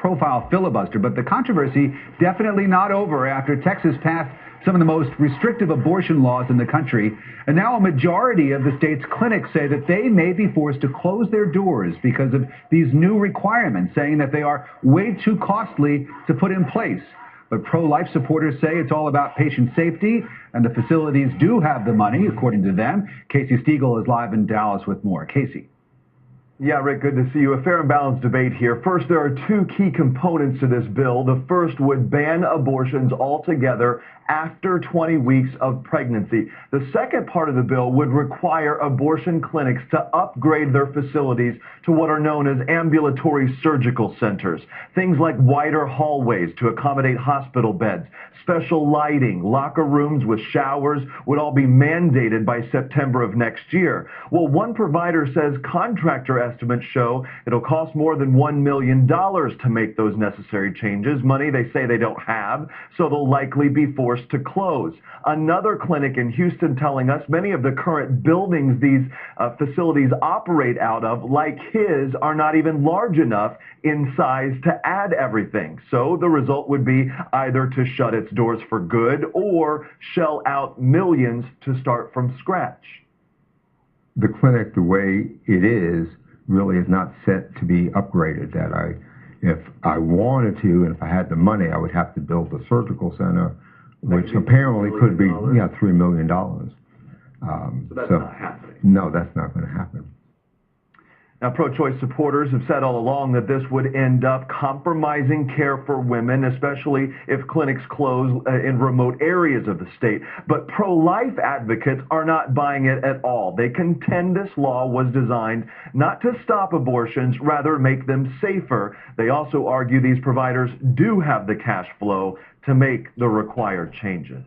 high-profile filibuster, but the controversy definitely not over after Texas passed some of the most restrictive abortion laws in the country. And now a majority of the state's clinics say that they may be forced to close their doors because of these new requirements, saying that they are way too costly to put in place. But pro-life supporters say it's all about patient safety, and the facilities do have the money, according to them. Casey Stiegel is live in Dallas with more. Casey. Yeah, Rick, good to see you. A fair and balanced debate here. First, there are two key components to this bill. The first would ban abortions altogether after 20 weeks of pregnancy. The second part of the bill would require abortion clinics to upgrade their facilities to what are known as ambulatory surgical centers. Things like wider hallways to accommodate hospital beds, special lighting, locker rooms with showers would all be mandated by September of next year. Well, one provider says contractor estimates show it'll cost more than $1 million to make those necessary changes, money they say they don't have, so they'll likely be forced to close. Another clinic in Houston telling us many of the current buildings these facilities operate out of, like his, are not even large enough in size to add everything. So the result would be either to shut its doors for good or shell out millions to start from scratch. The clinic, the way it is, really is not set to be upgraded. If I wanted to, and if I had the money, I would have to build a surgical center, which apparently could be, $3 million. So that's not happening. No, that's not going to happen. Now, pro-choice supporters have said all along that this would end up compromising care for women, especially if clinics close in remote areas of the state. But pro-life advocates are not buying it at all. They contend this law was designed not to stop abortions, rather make them safer. They also argue these providers do have the cash flow to make the required changes.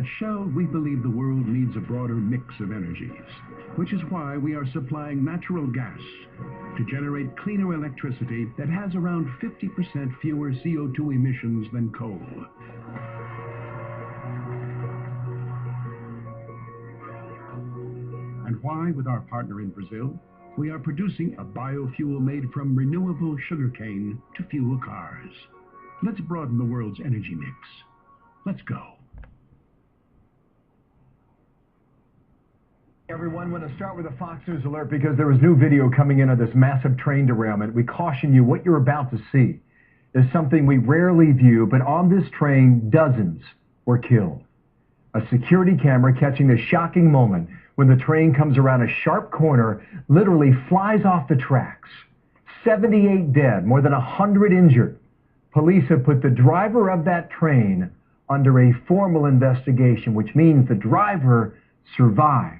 At Shell, we believe the world needs a broader mix of energies, which is why we are supplying natural gas to generate cleaner electricity that has around 50% fewer CO2 emissions than coal. And why, with our partner in Brazil, we are producing a biofuel made from renewable sugarcane to fuel cars. Let's broaden the world's energy mix. Let's go. Everyone, I want to start with a Fox News alert because there was new video coming in of this massive train derailment. We caution you, what you're about to see is something we rarely view, but on this train, dozens were killed. A security camera catching the shocking moment when the train comes around a sharp corner, literally flies off the tracks. 78 dead, more than 100 injured. Police have put the driver of that train under a formal investigation, which means the driver survived.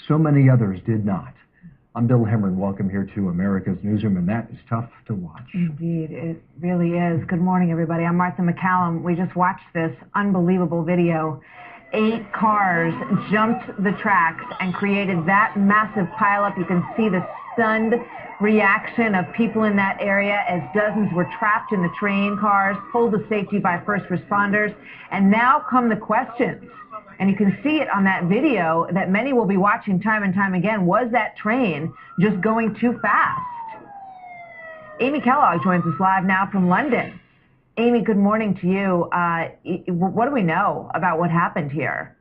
So many others did not. I'm Bill Hemron. Welcome here to America's Newsroom, and that is tough to watch. Indeed, it really is. Good morning, everybody. I'm Martha McCallum. We just watched this unbelievable video. 8 cars jumped the tracks and created that massive pileup. You can see the stunned reaction of people in that area as dozens were trapped in the train cars, pulled to safety by first responders. And now come the questions. And you can see it on that video that many will be watching time and time again. Was that train just going too fast? Amy Kellogg joins us live now from London. Amy, good morning to you. What do we know about what happened here?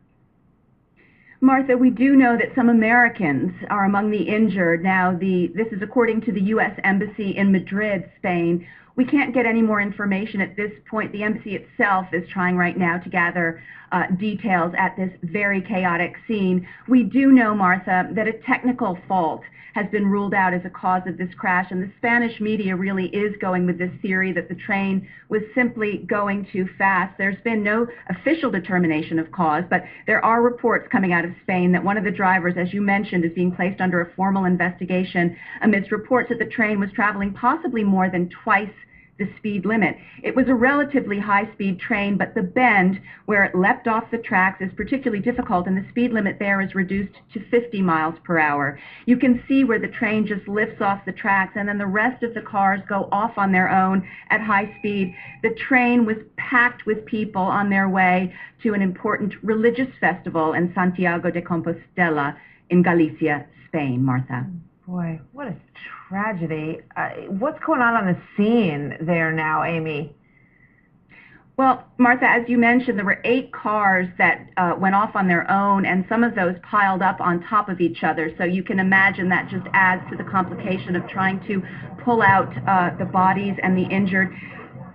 Martha, we do know that some Americans are among the injured. Now, this is according to the U.S. Embassy in Madrid, Spain. We can't get any more information at this point. The embassy itself is trying right now to gather details at this very chaotic scene. We do know, Martha, that a technical fault has been ruled out as a cause of this crash, and the Spanish media really is going with this theory that the train was simply going too fast. There's been no official determination of cause, but there are reports coming out of Spain that one of the drivers, as you mentioned, is being placed under a formal investigation amidst reports that the train was traveling possibly more than twice the speed limit. It was a relatively high-speed train, but the bend where it leapt off the tracks is particularly difficult, and the speed limit there is reduced to 50 miles per hour. You can see where the train just lifts off the tracks, and then the rest of the cars go off on their own at high speed. The train was packed with people on their way to an important religious festival in Santiago de Compostela in Galicia, Spain, Martha. Boy, what a tragedy. What's going on the scene there now, Amy? Well, Martha, as you mentioned, there were 8 cars that went off on their own, and some of those piled up on top of each other. So you can imagine that just adds to the complication of trying to pull out the bodies and the injured.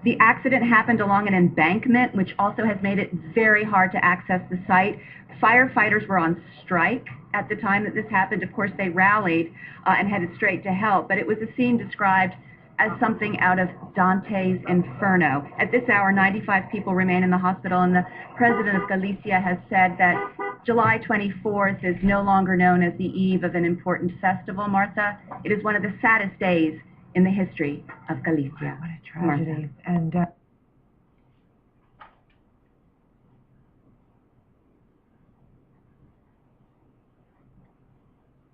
The accident happened along an embankment, which also has made it very hard to access the site. Firefighters were on strike at the time that this happened. Of course, they rallied and headed straight to help, but it was a scene described as something out of Dante's Inferno. At this hour, 95 people remain in the hospital, and the president of Galicia has said that July 24th is no longer known as the eve of an important festival, Martha. It is one of the saddest days in the history of Galicia. What a tragedy. Martha. And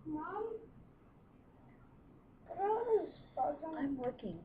Mom? I'm working.